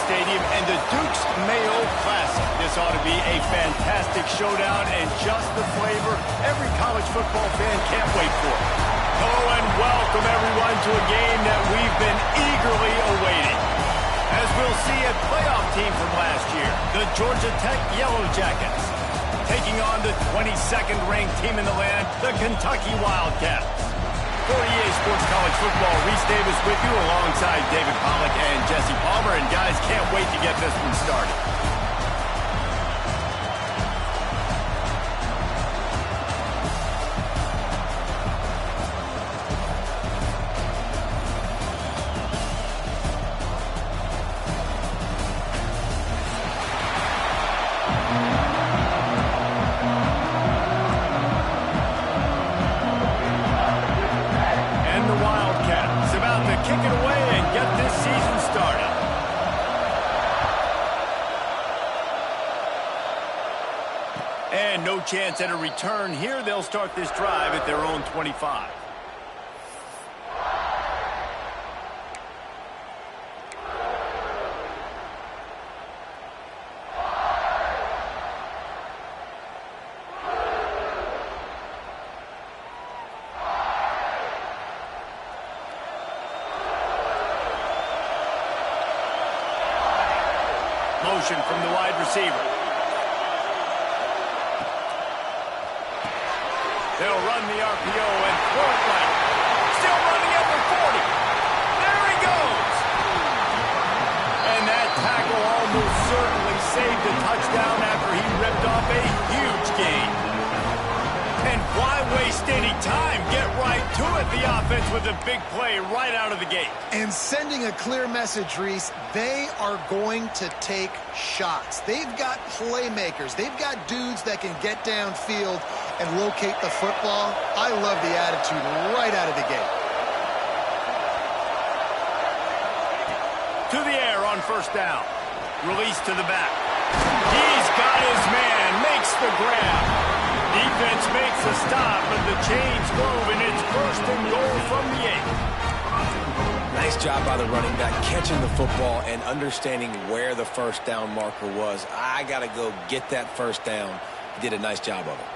Stadium and the Duke's Mayo Classic. This ought to be a fantastic showdown and just the flavor every college football fan can't wait for. Hello and welcome everyone to a game that we've been eagerly awaiting. As we'll see a playoff team from last year, the Georgia Tech Yellow Jackets, taking on the 22nd ranked team in the land, the Kentucky Wildcats. For EA Sports College Football, Reese Davis with you alongside David Pollack and Jesse Palmer. And guys, can't wait to get this one started. And no chance at a return here. They'll start this drive at their own 25. Motion from the wide receiver. They'll run the RPO and throw it right. Still running at the 40. There he goes. And that tackle almost certainly saved a touchdown after he ripped off a huge gain. And why waste any time? Get right to it. The offense with a big play right out of the gate. And sending a clear message, Reese, they are going to take shots. They've got playmakers. They've got dudes that can get downfield and locate the football. I love the attitude right out of the gate. To the air on first down. Release to the back. He's got his man. Makes the grab. Defense makes a stop, but the chains move, and it's first and goal from the 8. Nice job by the running back, catching the football and understanding where the first down marker was. I got to go get that first down. He did a nice job of it.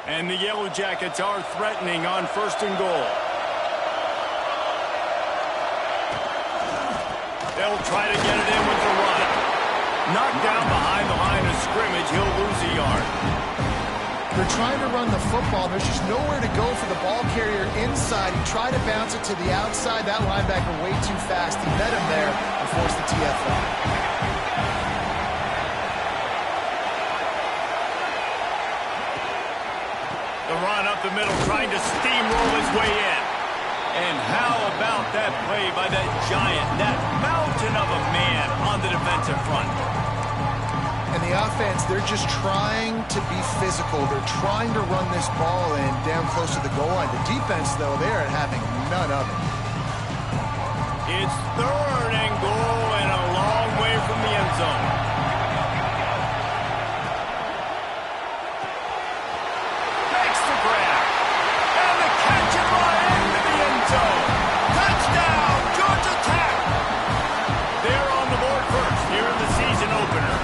And the Yellow Jackets are threatening on first and goal. They'll try to get it in with the run. Knocked down behind the line of scrimmage. He'll lose a yard. They're trying to run the football. There's just nowhere to go for the ball carrier inside. He tried to bounce it to the outside. That linebacker way too fast. He met him there and forced the TFL. The run up the middle, trying to steamroll his way in. And how about that play by that giant, that mountain of a man on the defensive front? And the offense, they're just trying to be physical. They're trying to run this ball in down close to the goal line. The defense, though, they're having none of it. It's third and goal and a long way from the end zone. Makes the grab. And the catch and run into the end zone. Touchdown, Georgia Tech. They're on the board first here in the season opener.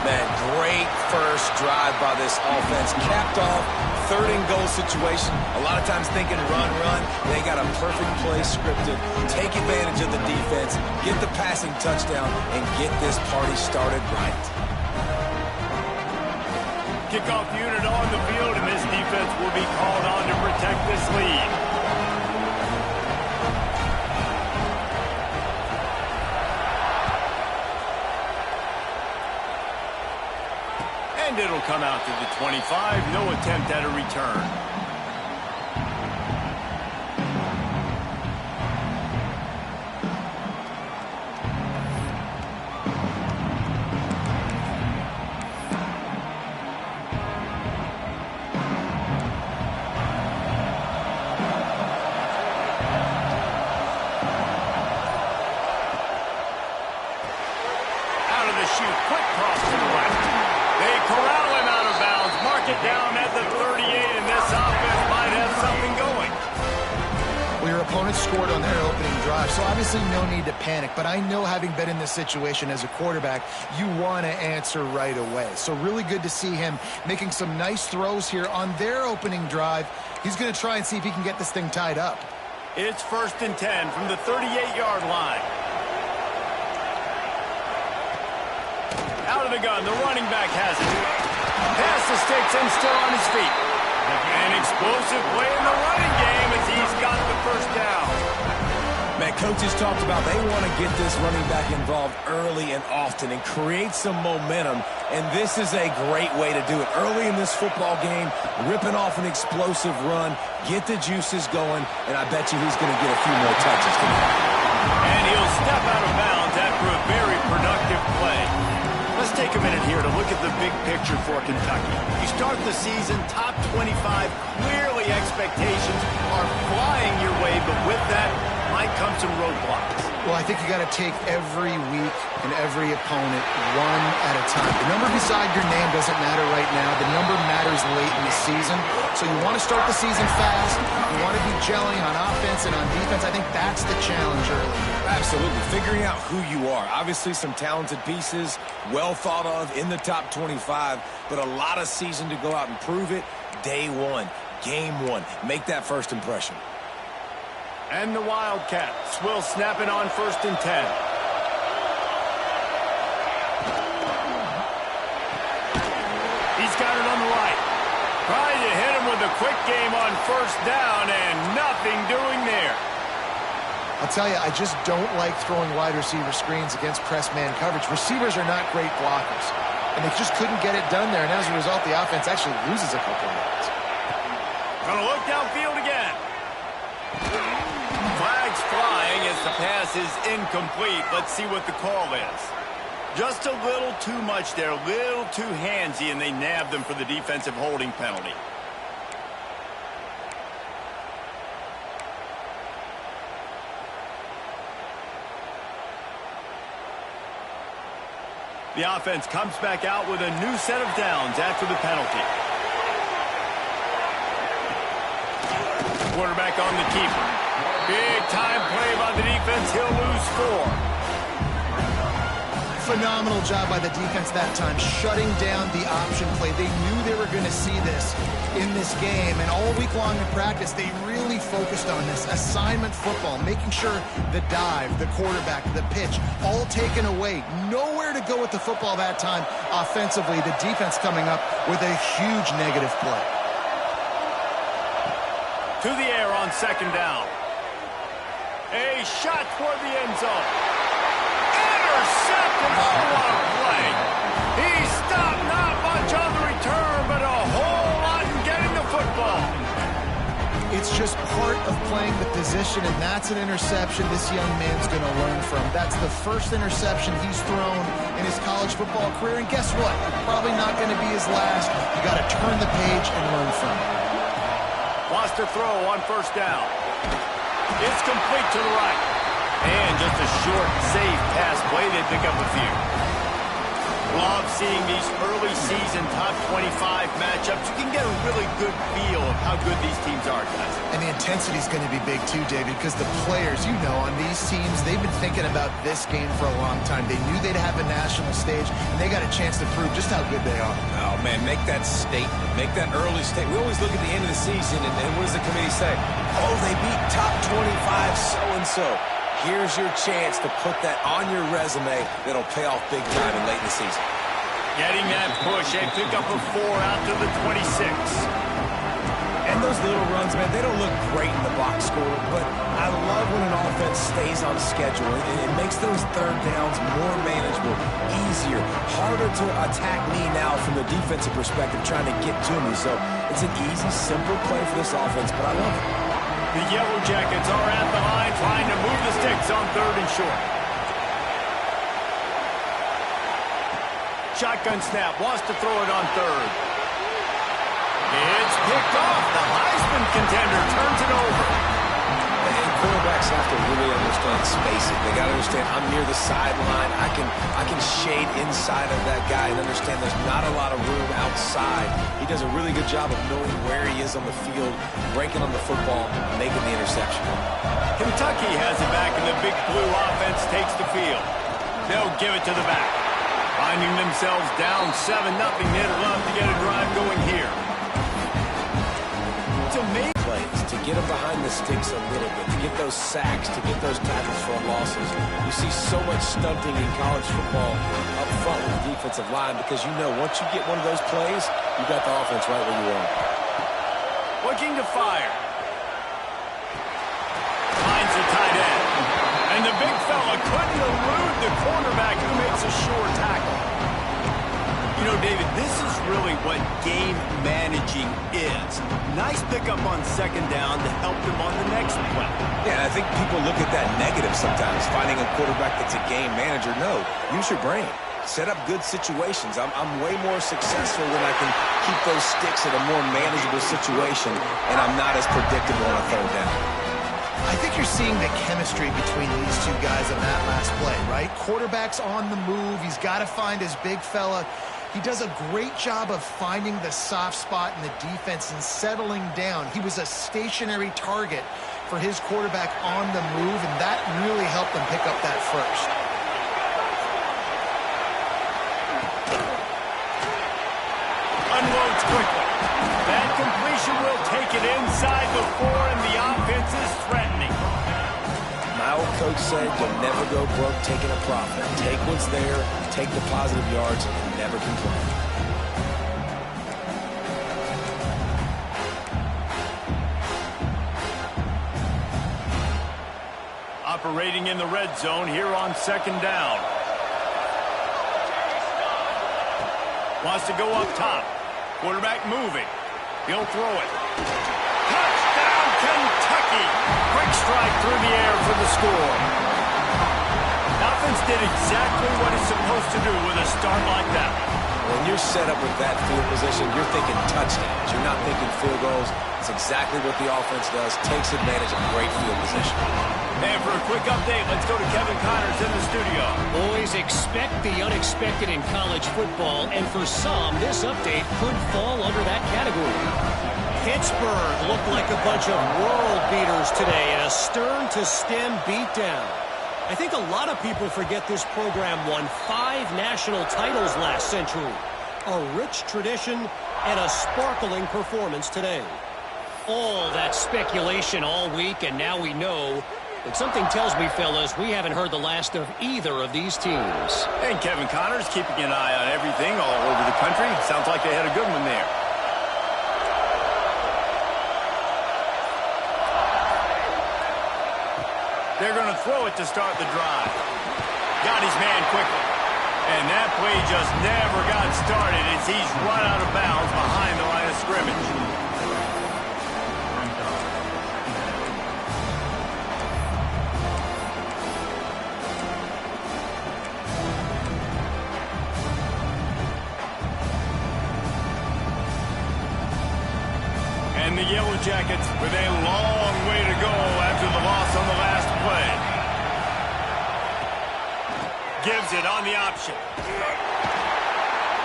Man, great first drive by this offense. Capped off, third and goal situation. A lot of times thinking run. They got a perfect play scripted. Take advantage of the defense, get the passing touchdown, and get this party started right. Kickoff unit on the field, and this defense will be called on to protect this lead. And it'll come out to the 25. No attempt at a return. Out of the chute, quick cross to the right. They corral him out of bounds. Mark it down at the 38, and this offense might have something going. opponents scored on their opening drive, so obviously no need to panic. But I know, having been in this situation as a quarterback, you want to answer right away. So really good to see him making some nice throws here on their opening drive. He's going to try and see if he can get this thing tied up. It's 1st and 10 from the 38-yard line. Out of the gun, the running back has it. Past the sticks and still on his feet. An explosive play in the running game as he's got the first down. Man, coaches talked about they want to get this running back involved early and often and create some momentum, and this is a great way to do it. Early in this football game, ripping off an explosive run, get the juices going, and I bet you he's going to get a few more touches tonight. And he'll step out of bounds after a very productive play. Let's take a minute here to look at the big picture for Kentucky. You start the season top 25. Clearly expectations are flying your way, but with that might come some roadblocks. Well, I think you got to take every week and every opponent one at a time. The number beside your name doesn't matter right now. The number matters late in the season. So you want to start the season fast. You want to be gelling on offense and on defense. I think that's the challenge early. Absolutely. Figuring out who you are. Obviously some talented pieces, well thought of in the top 25, but a lot of season to go out and prove it. Day one, game one. Make that first impression. And the Wildcats will snap it on 1st and 10. He's got it on the right. Trying to hit him with a quick game on 1st down, and nothing doing there. I'll tell you, I just don't like throwing wide receiver screens against press man coverage. Receivers are not great blockers, and they just couldn't get it done there, and as a result, the offense actually loses a couple of yards. Gonna look downfield again. Flags flying as the pass is incomplete. Let's see what the call is. Just a little too much there, a little too handsy, and they nabbed them for the defensive holding penalty. The offense comes back out with a new set of downs after the penalty. Quarterback on the keeper. Big time play by the defense. He'll lose 4. Phenomenal job by the defense that time, shutting down the option play. They knew they were going to see this in this game, and all week long in practice, they really focused on this assignment football, making sure the dive, the quarterback, the pitch, all taken away. Nowhere to go with the football that time offensively. The defense coming up with a huge negative play. To the air on 2nd down. A shot toward the end zone. Intercepted. Oh, what a play. He stopped not much on the return, but a whole lot in getting the football. It's just part of playing the position, and that's an interception this young man's going to learn from. That's the first interception he's thrown in his college football career, and guess what? Probably not going to be his last. You got to turn the page and learn from it. Lost to throw on 1st down. It's complete to the right. And just a short, safe pass play. They pick up a few. Love seeing these early season top 25 matchups. You can get a really good feel of how good these teams are, guys. And the intensity is going to be big too, David, because the players, you know, on these teams, they've been thinking about this game for a long time. They knew they'd have a national stage, and they got a chance to prove just how good they are. Oh, man, make that statement. Make that early statement. We always look at the end of the season, and what does the committee say? Oh, they beat top 25 so-and-so. Here's your chance to put that on your resume that'll pay off big time and late in the season. Getting that push. They pick up a 4 out to the 26. And those little runs, man, they don't look great in the box score, but I love when an offense stays on schedule. It makes those 3rd downs more manageable, easier, harder to attack me now from the defensive perspective trying to get to me. So it's an easy, simple play for this offense, but I love it. The Yellow Jackets are at the line trying to move the sticks on 3rd and short. Shotgun snap, wants to throw it on 3rd. It's picked off. The Heisman contender turns it over. And quarterbacks have to really understand spacing. They got to understand I'm near the sideline. I can shade inside of that guy and understand there's not a lot of room outside. He does a really good job of knowing where he is on the field, breaking on the football, making the interception. Kentucky has it back, and the Big Blue offense takes the field. They'll give it to the back. Finding themselves down 7-0, they'd love to get a drive going here. To make plays, to get them behind the sticks a little bit, to get those sacks, to get those tackles for losses. You see so much stunting in college football up front with the defensive line because you know once you get one of those plays, you got the offense right where you want. Looking to fire. Finds the tight end. And the big fella couldn't elude the cornerback who makes a sure tackle. You know, David, this is really what game managing is. Nice pickup on second down to help them on the next play. Yeah, I think people look at that negative sometimes, finding a quarterback that's a game manager. No, use your brain. Set up good situations. I'm way more successful when I can keep those sticks at a more manageable situation, and I'm not as predictable on a third down. I think you're seeing the chemistry between these two guys on that last play, right? Quarterback's on the move. He's got to find his big fella. He does a great job of finding the soft spot in the defense and settling down. He was a stationary target for his quarterback on the move, and that really helped them pick up that first. Unloads quickly. That completion will take it inside the 4, and the offense is threatening. My old coach said you'll never go broke taking a profit. Take what's there, take the positive yards, and never complain. Operating in the red zone here on second down. Wants to go up top. Quarterback moving. He'll throw it. Touchdown, Kentucky! Quick strike through the air for the score. Offense did exactly what it's supposed to do with a start like that. When you're set up with that field position, you're thinking touchdowns. You're not thinking field goals. It's exactly what the offense does. Takes advantage of great field position. And for a quick update, let's go to Kevin Connors in the studio. Boys, expect the unexpected in college football, and for some, this update could fall under that category. Pittsburgh looked like a bunch of world beaters today in a stern-to-stem beatdown. I think a lot of people forget this program won 5 national titles last century. A rich tradition and a sparkling performance today. All that speculation all week, and now we know. But something tells me, fellas, we haven't heard the last of either of these teams. And Kevin Connors keeping an eye on everything all over the country. Sounds like they had a good one there. They're going to throw it to start the drive. Got his man quickly. And that play just never got started as he's run out of bounds behind the line of scrimmage. And the Yellow Jackets with a long way to go after the loss on the last play. Gives it on the option.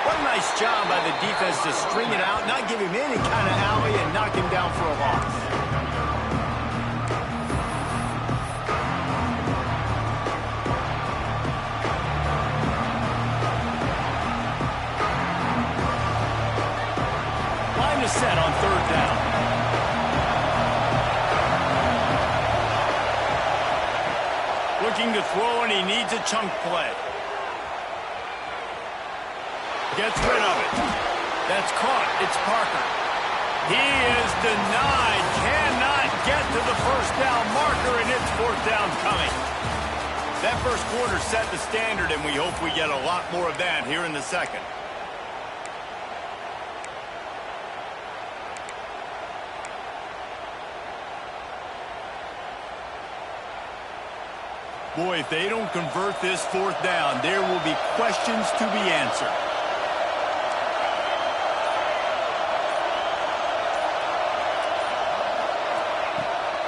What a nice job by the defense to string it out, not give him any kind of alley, and knock him down for a loss. Line is set on third down. Looking to throw, and he needs a chunk play. Gets rid of it. That's caught. It's Parker. He is denied. Cannot get to the first down marker, and it's fourth down coming. That first quarter set the standard, and we hope we get a lot more of that here in the second. Boy, if they don't convert this fourth down, there will be questions to be answered.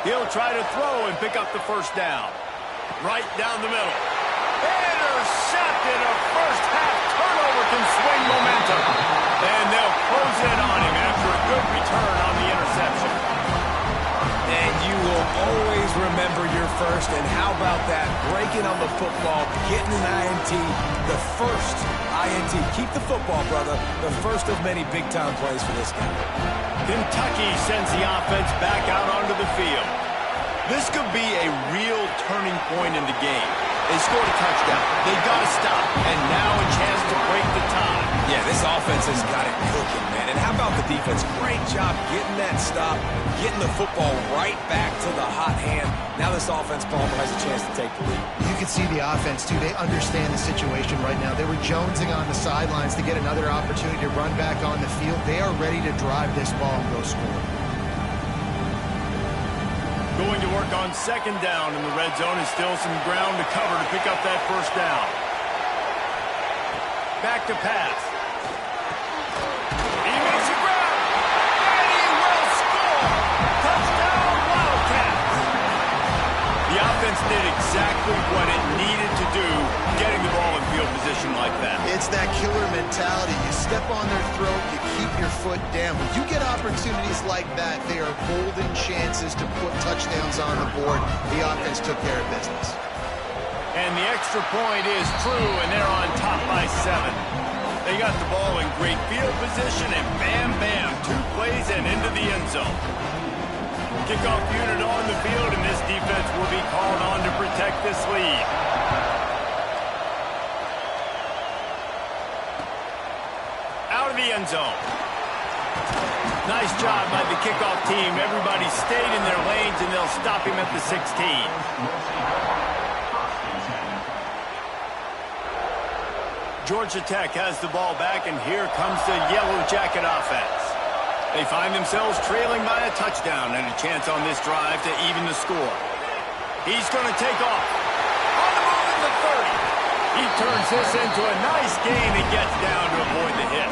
He'll try to throw and pick up the first down. Right down the middle. Intercepted. A first half turnover can swing momentum. And they'll close in on him after a good return on the interception. And you will always remember your first. And how about that? Breaking on the football, getting an INT, the first INT. Keep the football, brother. The first of many big-time plays for this guy. Kentucky sends the offense back out onto the field. This could be a real turning point in the game. They scored a touchdown. They got to stop. And now a chance to break the tie. Yeah, this offense has got it cooking, man. And how about the defense? Great job getting that stop, getting the football right back to the hot hand. Now this offense, Palmer, has a chance to take the lead. You can see the offense, too. They understand the situation right now. They were jonesing on the sidelines to get another opportunity to run back on the field. They are ready to drive this ball and go score. Going to work on second down in the red zone is still some ground to cover to pick up that first down. Back to pass. He makes a grab. And he will score. Touchdown, Wildcats. The offense did exactly what it needed to do, getting the ball in field position like that. It's that killer mentality. You step on their throat, you keep your foot down. When you get opportunities like that, they are golden chances to put touchdowns on the board. The offense took care of business. And the extra point is true, and they're on top by 7. They got the ball in great field position, and bam, bam, 2 plays and into the end zone. Kickoff unit on the field, and this defense will be called on to protect this lead. Out of the end zone. Nice job by the kickoff team. Everybody stayed in their lanes, and they'll stop him at the 16. Georgia Tech has the ball back, and here comes the Yellow Jacket offense. They find themselves trailing by a touchdown and a chance on this drive to even the score. He's going to take off. On the move at the 30. He turns this into a nice gain and gets down to avoid the hit.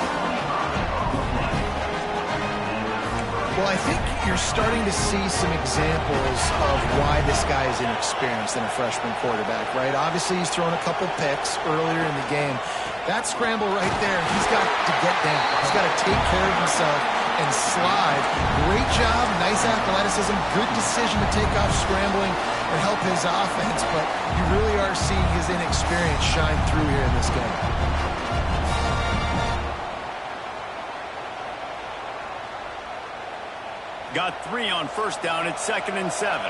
Well, I think you're starting to see some examples of why this guy is inexperienced in a freshman quarterback, right? Obviously, he's thrown a couple picks earlier in the game. That scramble right there, he's got to get down. He's got to take care of himself and slide. Great job, nice athleticism, good decision to take off scrambling and help his offense, but you really are seeing his inexperience shine through here in this game. Got 3 on first down at 2nd and 7.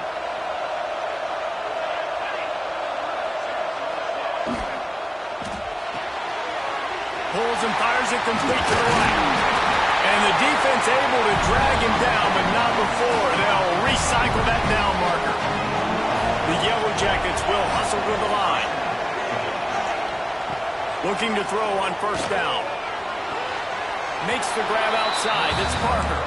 Pulls and fires it complete to the right. And the defense able to drag him down, but not before. They'll recycle that down marker. The Yellow Jackets will hustle to the line. Looking to throw on first down. Makes the grab outside. It's Parker.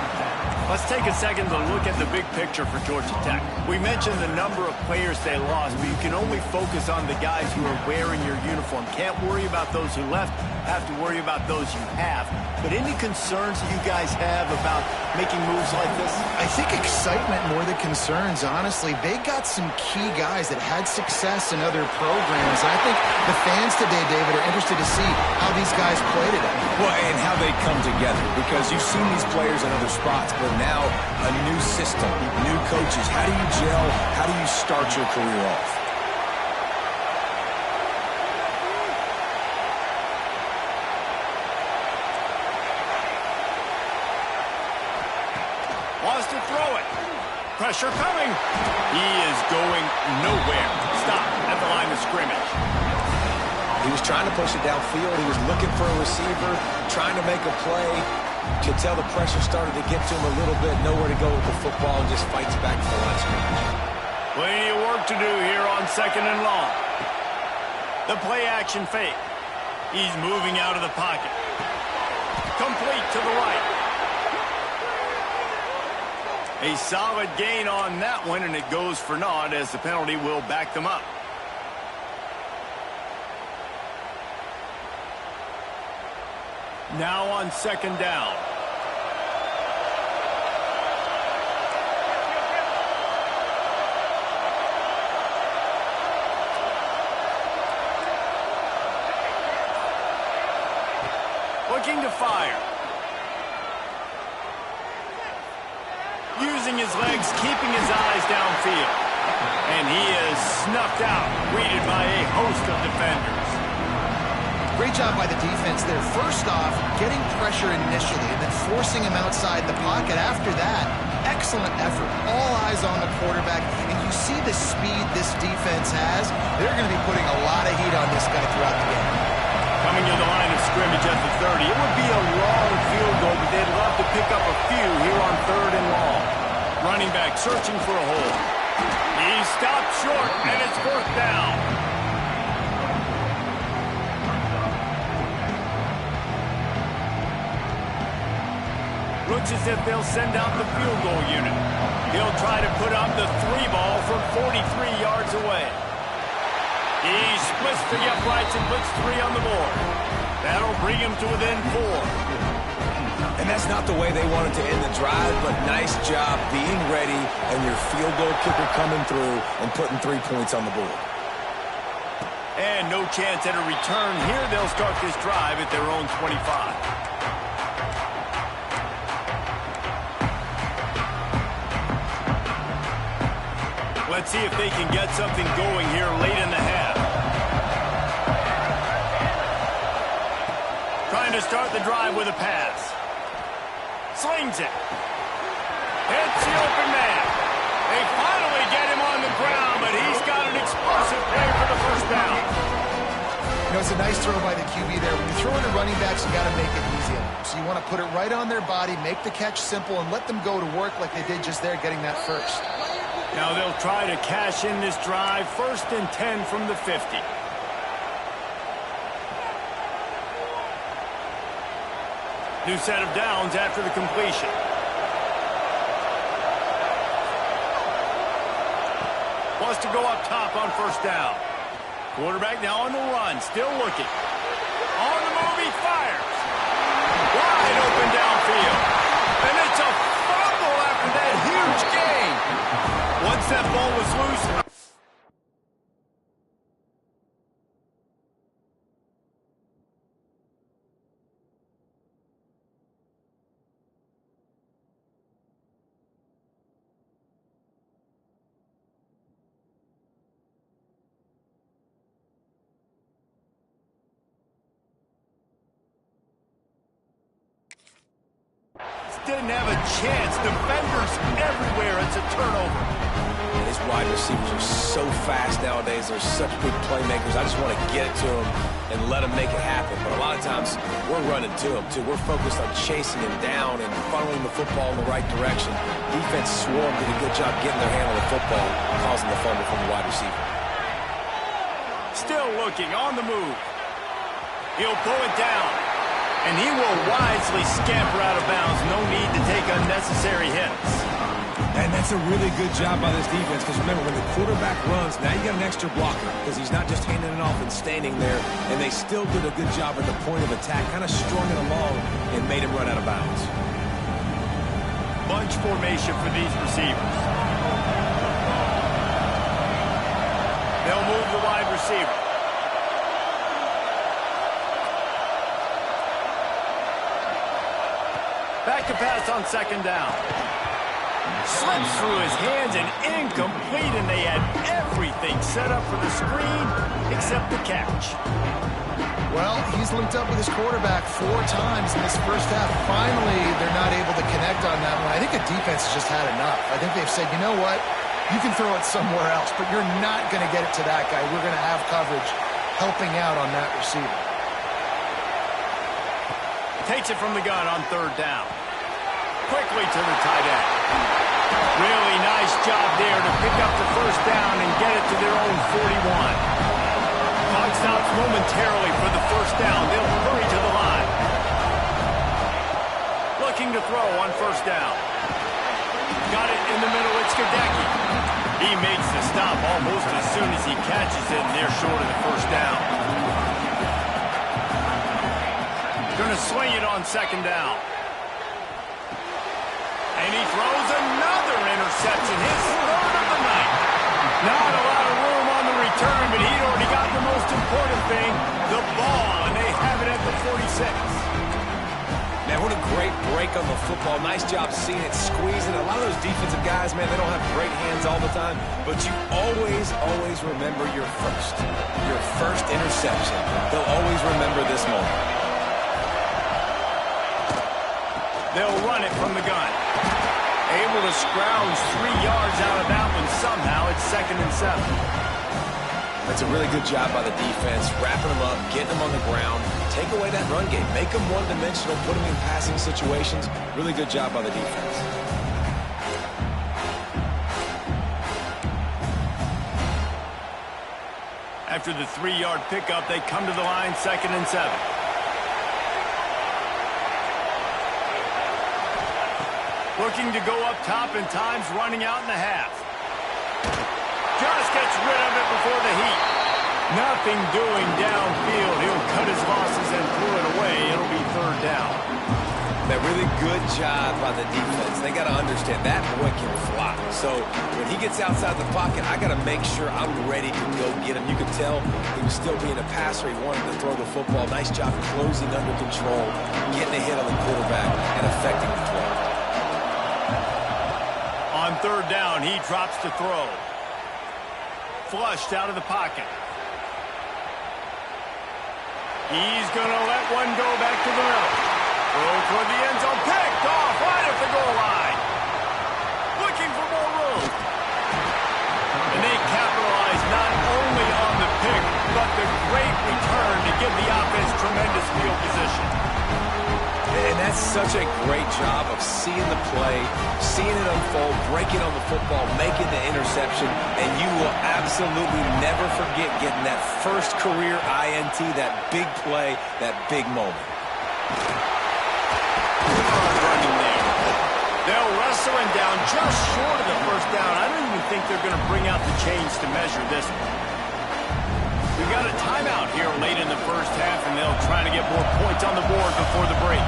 Let's take a second to look at the big picture for Georgia Tech. We mentioned the number of players they lost, but you can only focus on the guys who are wearing your uniform. Can't worry about those who left, have to worry about those you have. But any concerns that you guys have about making moves like this? I think excitement more than concerns, honestly. They got some key guys that had success in other programs. And I think the fans today, David, are interested to see how these guys play today. Well, and how they come together, because you've seen these players in other spots, but now a new system, new coaches. How do you gel? How do you start your career off? Wants to throw it. Pressure coming. He is going nowhere. Stop at the line of scrimmage. He was trying to push it downfield. He was looking for a receiver, trying to make a play. Could tell the pressure started to get to him a little bit. Nowhere to go with the football, and just fights back for the line of scrimmage. Plenty of work to do here on 2nd and long. The play action fake. He's moving out of the pocket. Complete to the right. A solid gain on that one, and it goes for naught as the penalty will back them up. Now on 2nd down. looking to fire. Using his legs, keeping his eyes downfield. And he is snuffed out, greeted by a host of defenders. Great job by the defense there. First off, getting pressure initially and then forcing him outside the pocket after that. Excellent effort. All eyes on the quarterback. And you see the speed this defense has. They're going to be putting a lot of heat on this guy throughout the game. Coming to the line of scrimmage at the 30. It would be a long field goal, but they'd love to pick up a few here on 3rd and long. Running back searching for a hole. He stopped short, and it's 4th down. Looks as if they'll send out the field goal unit. He'll try to put up the 3 ball from 43 yards away. He splits the uprights and puts 3 on the board. That'll bring him to within 4. And that's not the way they wanted to end the drive, but nice job being ready and your field goal kicker coming through and putting 3 points on the board. And no chance at a return here. They'll start this drive at their own 25. Let's see if they can get something going here late in the half. Trying to start the drive with a pass. Slings it. Hits the open man. They finally get him on the ground, but he's got an explosive play for the 1st down. You know, it's a nice throw by the QB there. When you throw into running backs, you got to make it easy. So you want to put it right on their body, make the catch simple, and let them go to work like they did just there, getting that first. Now they'll try to cash in this drive. 1st and 10 from the 50. New set of downs after the completion. Wants to go up top on 1st down. Quarterback now on the run, still looking. On the move, he fires. Wide open downfield. And it's a fumble after that huge gain. Once that ball was loose. Didn't have a chance. Defenders everywhere. It's a turnover. And these wide receivers are so fast nowadays. They're such good playmakers. I just want to get it to them and let them make it happen. But a lot of times, we're running to them, too. We're focused on chasing him down and funneling the football in the right direction. Defense swarm did a good job getting their hand on the football, causing the fumble from the wide receiver. Still looking on the move. He'll pull it down. And he will wisely scamper out of bounds. No need to take unnecessary hits. And that's a really good job by this defense, because remember, when the quarterback runs, now you got an extra blocker, because he's not just handing it off and standing there, and they still did a good job at the point of attack, kind of strung it along and made him run out of bounds. Bunch formation for these receivers. They'll move the wide receiver. Back to pass on 2nd down. Slips through his hands and incomplete, and they had everything set up for the screen except the catch. Well, he's linked up with his quarterback 4 times in this 1st half. Finally, they're not able to connect on that one. I think the defense has just had enough. I think they've said, you know what? You can throw it somewhere else, but you're not going to get it to that guy. We're going to have coverage helping out on that receiver. Takes it from the gun on 3rd down. Quickly to the tight end. Really nice job there to pick up the 1st down and get it to their own 41. Clock stops momentarily for the 1st down. They'll hurry to the line. Looking to throw on 1st down. Got it in the middle. It's Gadecki. He makes the stop almost as soon as he catches it, and they're short of the 1st down. Going to swing it on 2nd down. And he throws another interception, his 3rd of the night. Not a lot of room on the return, but he'd already got the most important thing, the ball, and they have it at the 46. Throwing a great break on the football. Nice job seeing it, squeezing. A lot of those defensive guys, man, they don't have great hands all the time, but you always remember your first interception. They'll always remember this moment. They'll run it from the gun. Able to scrounge 3 yards out of that one somehow. It's 2nd and 7. That's a really good job by the defense, wrapping them up, getting them on the ground, take away that run game, make them one-dimensional, put them in passing situations. Really good job by the defense. After the 3-yard pickup, they come to the line, 2nd and 7. Looking to go up top, and time's running out in the half. Just gets rid of it before the heat. Nothing doing downfield. He'll cut his losses and throw it away. It'll be 3rd down. That really good job by the defense. They got to understand that boy can fly. So when he gets outside the pocket, I got to make sure I'm ready to go get him. You could tell he was still being a passer. He wanted to throw the football. Nice job closing under control, getting a hit on the quarterback, and affecting the throw. On 3rd down, he drops to throw. Flushed out of the pocket. He's going to let one go back to the middle. Throw toward the end zone. Picked off right at the goal line. Looking for more room. And they capitalize not only on the pick, but the great return to give the offense tremendous field position. And that's such a great job of seeing the play, seeing it unfold, breaking on the football, making the interception, and you will absolutely never forget getting that first career INT, that big play, that big moment. Running there. They'll wrestle him down just short of the 1st down. I don't even think they're going to bring out the chains to measure this one. We've got a timeout here late in the 1st half, and they'll try to get more points on the board before the break.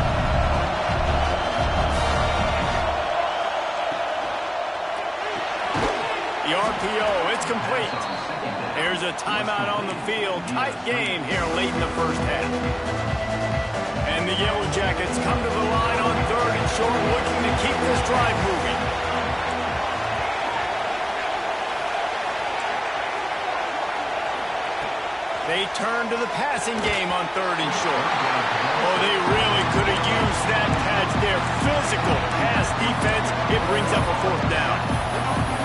The RPO, it's complete. There's a timeout on the field. Tight game here late in the 1st half. And the Yellow Jackets come to the line on 3rd and short, looking to keep this drive moving. They turn to the passing game on 3rd and short. Oh, they really could have used that patch there. Physical pass defense. It brings up a 4th down.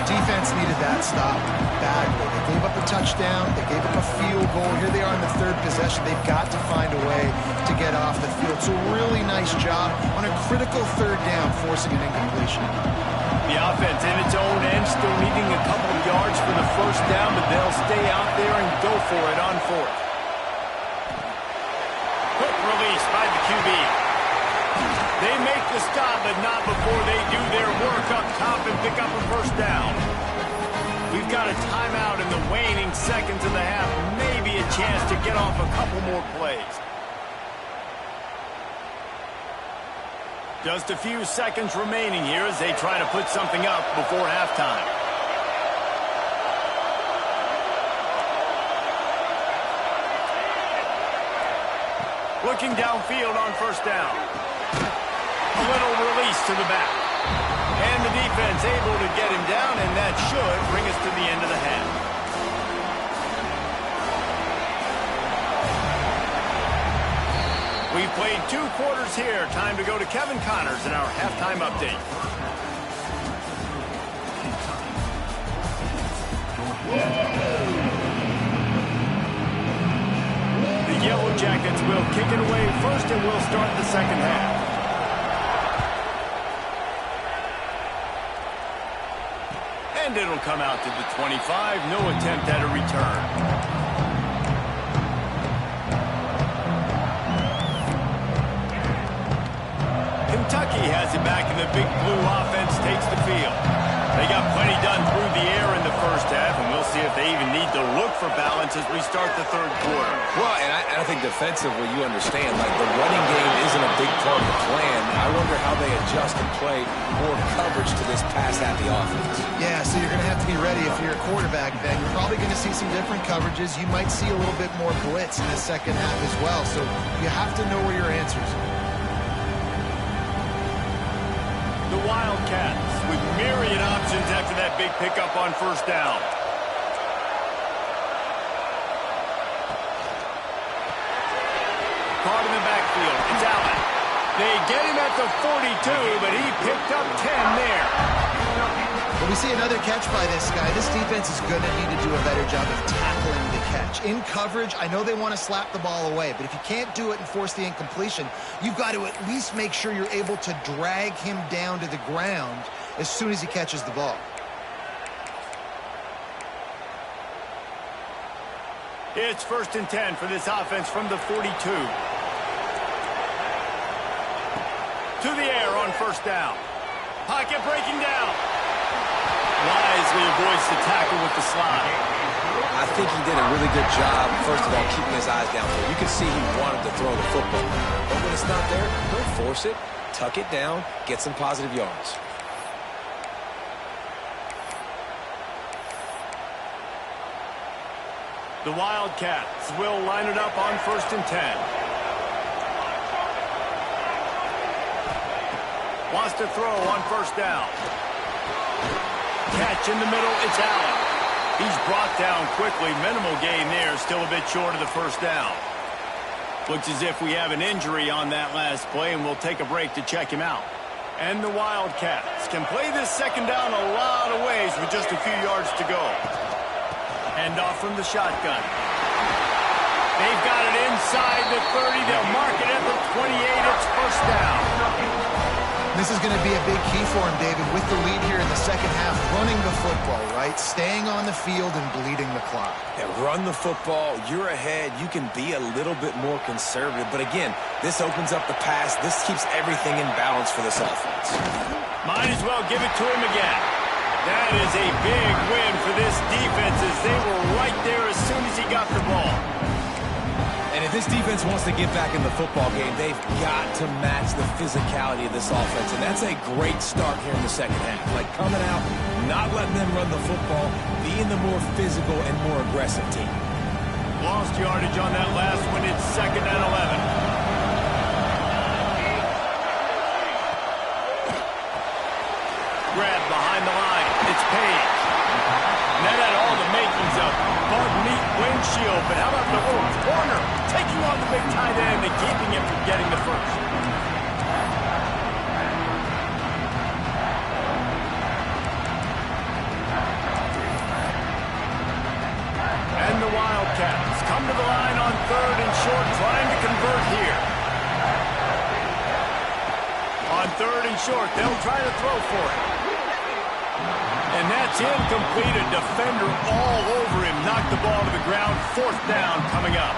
Defense needed that stop badly. They gave up a touchdown. They gave up a field goal. Here they are in the 3rd possession. They've got to find a way to get off the field. So really nice job on a critical 3rd down, forcing an incompletion. The offense in its own end, still needing a couple of yards for the 1st down, but they'll stay out there and go for it on 4th. Quick release by the QB. They make the stop, but not before they do their work up top and pick up a 1st down. We've got a timeout in the waning seconds of the half. Maybe a chance to get off a couple more plays. Just a few seconds remaining here as they try to put something up before halftime. Looking downfield on 1st down. A little release to the back. And the defense able to get him down, and that should bring us to the end of the half. We've played 2 quarters here. Time to go to Kevin Connors in our halftime update. The Yellow Jackets will kick it away first, and we'll start the 2nd half. And it'll come out to the 25. No attempt at a return. Kentucky has it back, and the Big Blue offense takes the field. They got plenty done through the air in the 1st half, and we'll see if they even need to look for balance as we start the 3rd quarter. Well, and I think defensively, you understand, like the running game isn't a big part of the plan. I wonder how they adjust and play more coverage to this pass-happy offense. Yeah, so you're going to have to be ready if you're a quarterback, Ben. You're probably going to see some different coverages. You might see a little bit more blitz in the 2nd half as well, so you have to know where your answers are. Wildcats with myriad options after that big pickup on first down. Caught in the backfield. It's Allen. They get him at the 42, but he picked up 10 there. When we see another catch by this guy, this defense is going to need to do a better job of tackling the catch. In coverage, I know they want to slap the ball away, but if you can't do it and force the incompletion, you've got to at least make sure you're able to drag him down to the ground as soon as he catches the ball. It's 1st and 10 for this offense from the 42. To the air on first down. Pocket breaking down. Wisely avoids the tackle with the slide. I think he did a really good job, first of all, keeping his eyes downfield. You can see he wanted to throw the football. But when it's not there, don't force it. Tuck it down. Get some positive yards. The Wildcats will line it up on 1st and 10. Wants to throw on first down. Catch in the middle, it's Allen. He's brought down quickly. Minimal gain there, still a bit short of the first down. Looks as if we have an injury on that last play, and we'll take a break to check him out. And the Wildcats can play this second down a lot of ways with just a few yards to go. Hand off from the shotgun. They've got it inside the 30. They'll mark it at the 28. It's first down. This is going to be a big key for him, David, with the lead here in the second half, running the football, right? Staying on the field and bleeding the clock. Yeah, run the football. You're ahead. You can be a little bit more conservative. But again, this opens up the pass. This keeps everything in balance for this offense. Might as well give it to him again. That is a big win for this defense as they were right there as soon as he got the ball. And if this defense wants to get back in the football game, they've got to match the physicality of this offense. And that's a great start here in the second half. Like coming out, not letting them run the football, being the more physical and more aggressive team. Lost yardage on that last one. It's 2nd and 11. Grab behind the line. It's Page. And that had all the makings of bug meat windshield. But how about the corner taking on the big tight end and keeping him from getting the first? And the Wildcats come to the line on 3rd and short, trying to convert here. On 3rd and short, they'll try to throw for it. And that's incomplete. A defender all over him. Knocked the ball to the ground. 4th down coming up.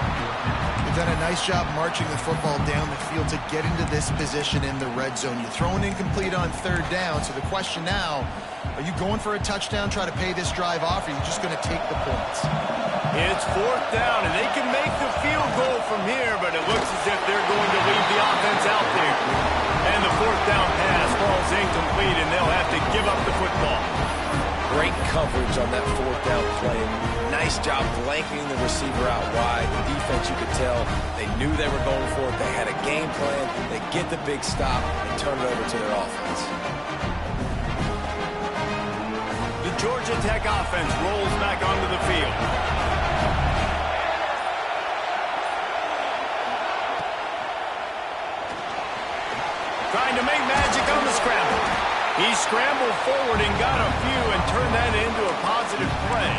They've done a nice job marching the football down the field to get into this position in the red zone. You're throwing incomplete on 3rd down. So the question now, are you going for a touchdown, try to pay this drive off, or are you just going to take the points? It's 4th down, and they can make the field goal from here, but it looks as if they're going to leave the offense out there. And the 4th down pass falls incomplete, and they'll have to give up the football. Great coverage on that 4th down play. Nice job blanketing the receiver out wide. The defense, you could tell, they knew they were going for it. They had a game plan. They get the big stop and turn it over to their offense. The Georgia Tech offense rolls back onto the field. Trying to make magic on the scramble. He scrambled forward and got a few and turned that into a positive play.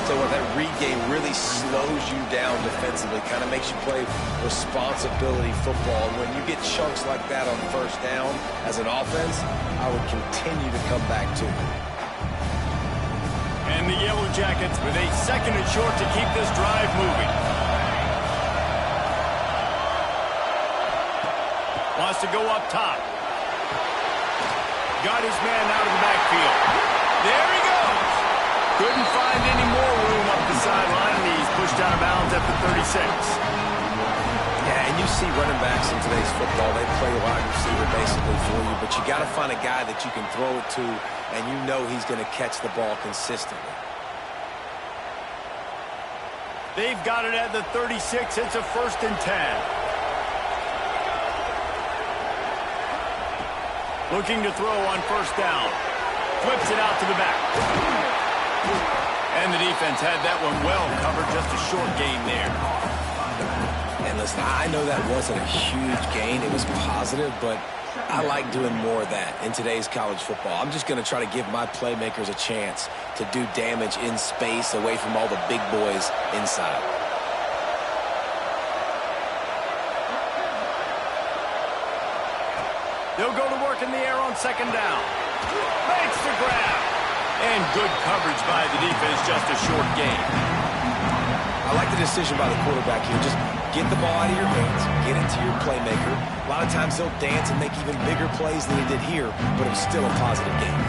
So what, that read game really slows you down defensively, kind of makes you play responsibility football. And when you get chunks like that on 1st down as an offense, I would continue to come back to it. And the Yellow Jackets with a 2nd and short to keep this drive moving. Wants to go up top. Got his man out of the backfield. There he goes. Couldn't find any more room up the sideline, and he's pushed out of bounds at the 36. Yeah, and you see running backs in today's football, they play wide receiver basically for you, but you got to find a guy that you can throw it to, and you know he's going to catch the ball consistently. They've got it at the 36. It's a 1st and 10. Looking to throw on first down. Flips it out to the back. And the defense had that one well covered. Just a short gain there. And listen, I know that wasn't a huge gain. It was positive, but I like doing more of that in today's college football. I'm just going to try to give my playmakers a chance to do damage in space away from all the big boys inside. They'll go to work in the air on second down. Makes the grab. And good coverage by the defense, just a short gain. I like the decision by the quarterback here. Just get the ball out of your hands, get into your playmaker. A lot of times he'll dance and make even bigger plays than he did here, but it was still a positive game.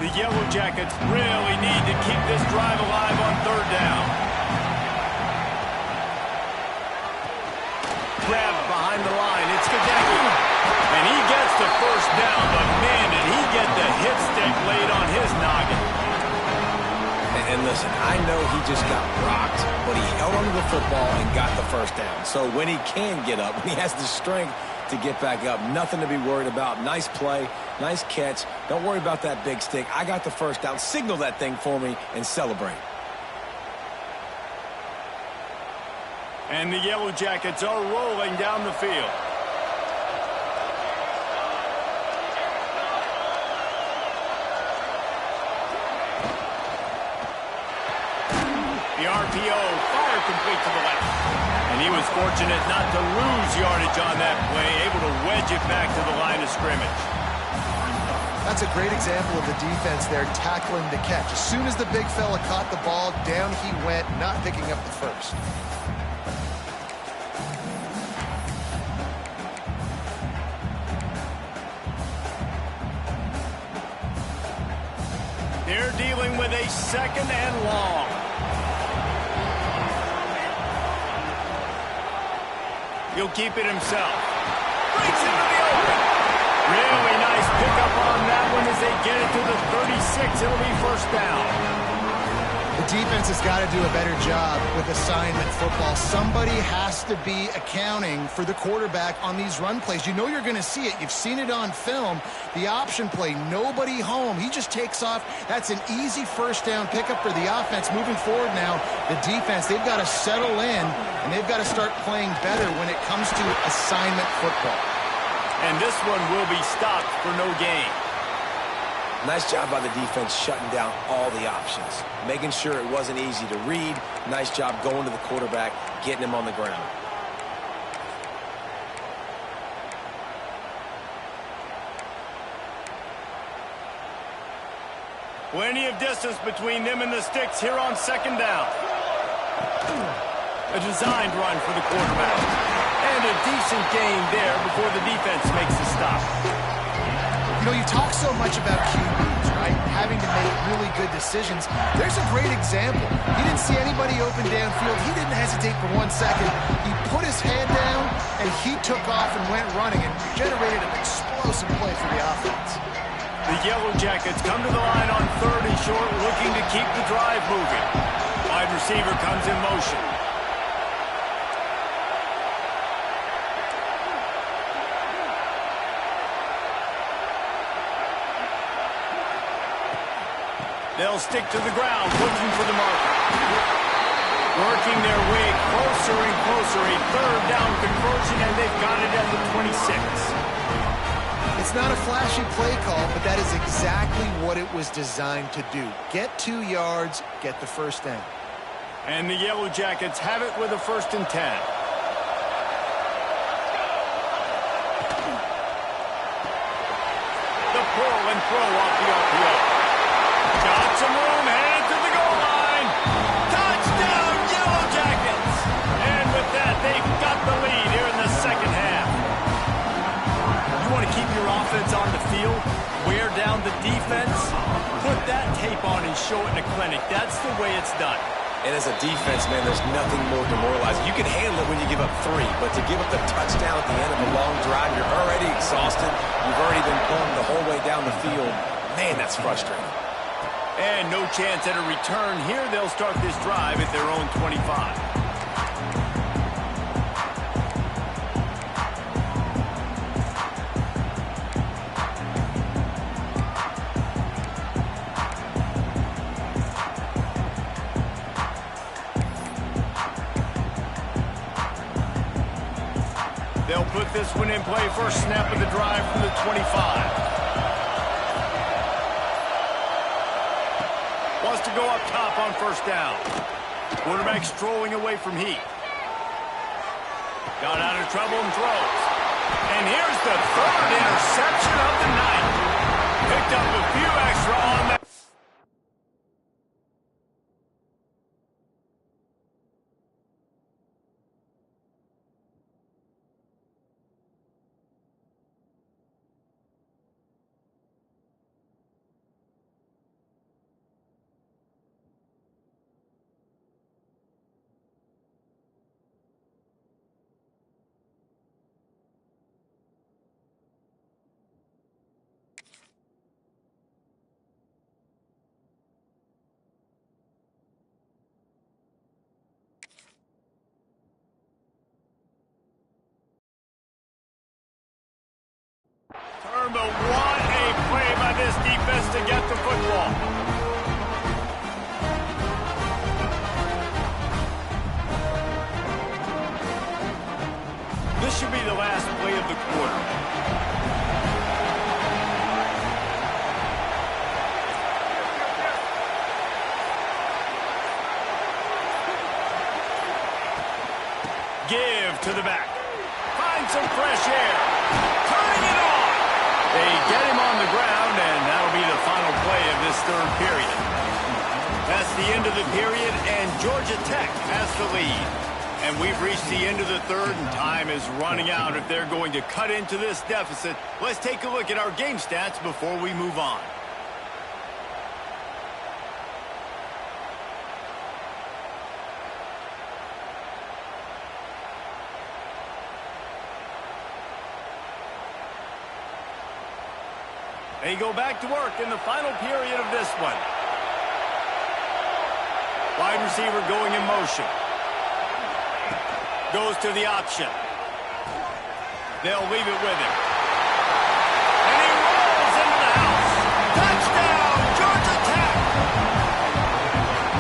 The Yellow Jackets really need to keep this drive alive on third down. Grabbed behind the line. It's Gadecki. And he gets the first down, but man, did he get the hit stick laid on his noggin. And listen, I know he just got rocked, but he held onto the football and got the first down. So when he can get up, when he has the strength to get back up, nothing to be worried about. Nice play, nice catch. Don't worry about that big stick. I got the first down. Signal that thing for me and celebrate. And the Yellow Jackets are rolling down the field. The RPO, fire complete to the left. And he was fortunate not to lose yardage on that play, able to wedge it back to the line of scrimmage. That's a great example of the defense there tackling the catch. As soon as the big fella caught the ball, down he went, not picking up the first. They're dealing with a second and long. He'll keep it himself. Breaks into the open. Really nice pickup on that one as they get it to the 36. It'll be first down. The defense has got to do a better job with assignment football. Somebody has to be accounting for the quarterback on these run plays. You know you're going to see it. You've seen it on film. The option play, nobody home. He just takes off. That's an easy first down pickup for the offense. Moving forward now, the defense, they've got to settle in, and they've got to start playing better when it comes to assignment football. And this one will be stopped for no gain. Nice job by the defense shutting down all the options, making sure it wasn't easy to read. Nice job going to the quarterback, getting him on the ground. Plenty of distance between them and the sticks here on second down. A designed run for the quarterback. And a decent gain there before the defense makes the stop. You know, you talk so much about QBs, right? Having to make really good decisions. There's a great example. He didn't see anybody open downfield. He didn't hesitate for 1 second. He put his head down, and he took off and went running and generated an explosive play for the offense. The Yellow Jackets come to the line on third and short, looking to keep the drive moving. Wide receiver comes in motion. They'll stick to the ground, looking for the marker. Working their way closer and closer. A third down conversion, and they've got it at the 26. It's not a flashy play call, but that is exactly what it was designed to do. Get 2 yards, get the first down. And the Yellow Jackets have it with a 1st and 10. The pull and throw off the RPO. Got some room, headed to the goal line. Touchdown, Yellow Jackets! And with that, they've got the lead here in the second half. You want to keep your offense on the field, wear down the defense, put that tape on and show it in a clinic. That's the way it's done. And as a defense, man, there's nothing more demoralizing. You can handle it when you give up 3, but to give up the touchdown at the end of a long drive, you're already exhausted. You've already been pulling the whole way down the field. Man, that's frustrating. And no chance at a return here. They'll start this drive at their own 25. They'll put this one in play. First snap of the drive from the 25. Wants to go up top on first down. Quarterback strolling away from Heath. Got out of trouble and throws. And here's the third interception of the night. Picked up a few extra on that. Turnbull, what a play by this defense to get the football. This should be the last play of the quarter. Give to the back. Find some fresh air. Turning it on. They get him on the ground, and that'll be the final play of this third period. That's the end of the period, and Georgia Tech has the lead. And we've reached the end of the third, and time is running out if they're going to cut into this deficit. Let's take a look at our game stats before we move on. They go back to work in the final period of this one. Wide receiver going in motion. Goes to the option. They'll leave it with him. And he rolls into the house. Touchdown, Georgia Tech!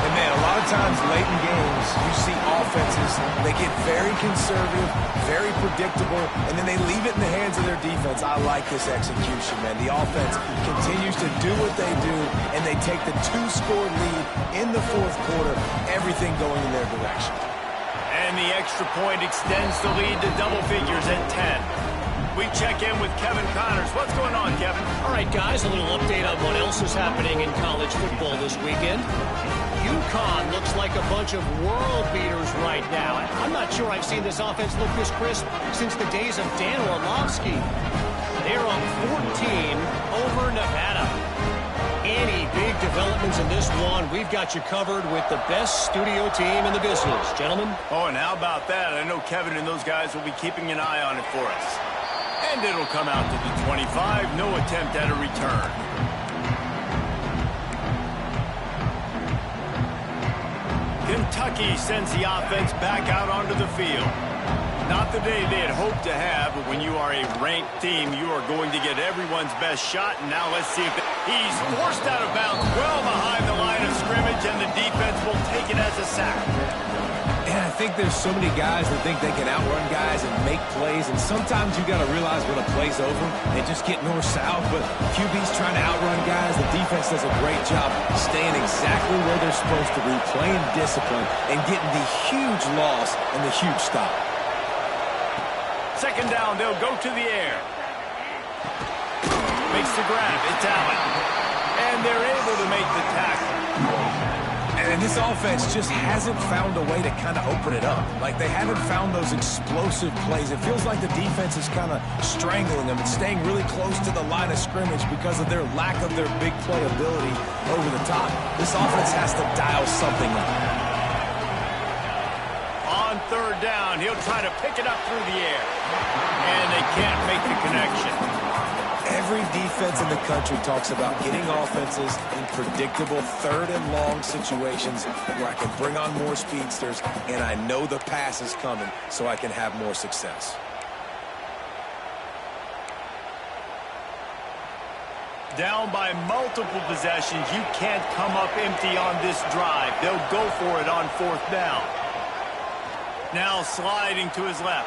And man, a lot of times late in games, you see offenses, they get very conservative, very predictable, and then they leave it in the hands of their defense. I like this execution, man. The offense continues to do what they do, and they take the two-score lead in the fourth quarter, everything going in their direction. And the extra point extends the lead to double figures at 10. We check in with Kevin Connors. What's going on, Kevin? All right, guys, a little update on what else is happening in college football this weekend. UConn looks like a bunch of world beaters right now. I'm not sure I've seen this offense look this crisp since the days of Dan Orlovsky. They're up 14 over Nevada. Any big developments in this one, we've got you covered with the best studio team in the business. Gentlemen? Oh, and how about that? I know Kevin and those guys will be keeping an eye on it for us. And it'll come out to the 25. No attempt at a return. Kentucky sends the offense back out onto the field. Not the day they had hoped to have, but when you are a ranked team, you are going to get everyone's best shot. And now let's see if he's forced out of bounds well behind the line of scrimmage, and the defense will take it as a sack. And I think there's so many guys that think they can outrun guys and make plays, and sometimes you got to realize when a play's over and just get north-south, but QB's trying to outrun guys. The defense does a great job staying exactly where they're supposed to be, playing discipline, and getting the huge loss and the huge stop. Second down, they'll go to the air. Makes the grab, it's Allen. And they're able to make the tackle. And this offense just hasn't found a way to kind of open it up. Like, they haven't found those explosive plays. It feels like the defense is kind of strangling them and staying really close to the line of scrimmage because of their lack of their big play ability over the top. This offense has to dial something up. On third down, he'll try to pick it up through the air. And they can't make the connection. Every defense in the country talks about getting offenses in predictable third and long situations where I can bring on more speedsters and I know the pass is coming so I can have more success. Down by multiple possessions, you can't come up empty on this drive. They'll go for it on fourth down. Now sliding to his left.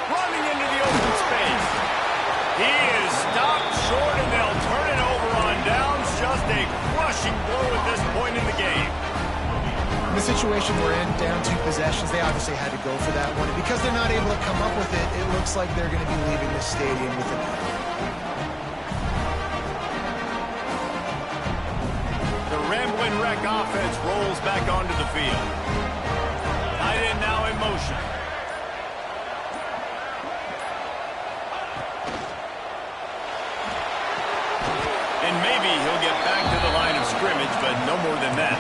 Running into the open space. He is stopped short, and they'll turn it over on downs. Just a crushing blow at this point in the game. In the situation we're in, down 2 possessions, they obviously had to go for that one. And because they're not able to come up with it, it looks like they're going to be leaving the stadium with an L. The Ramblin' Wreck offense rolls back onto the field. Tight end now in motion. And maybe he'll get back to the line of scrimmage, but no more than that.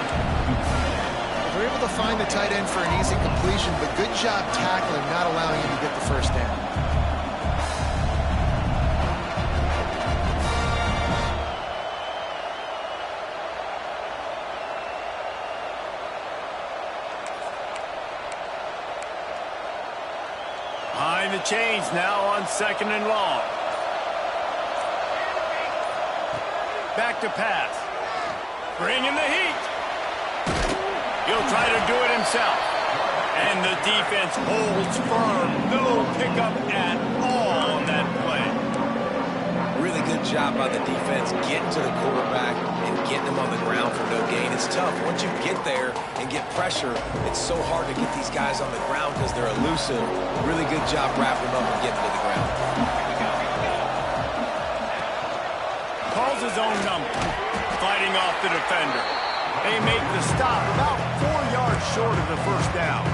They're able to find the tight end for an easy completion, but good job tackling, not allowing him to get the first down. Behind the chains now on 2nd and long. Back to pass. Bringing the heat. He'll try to do it himself. And the defense holds firm. No pickup at all on that play. Really good job by the defense getting to the quarterback and getting him on the ground for no gain. It's tough. Once you get there and get pressure, it's so hard to get these guys on the ground because they're elusive. Really good job wrapping them up and getting to the ground. Calls his own number. Fighting off the defender. They make the stop about 4 yards short of the first down.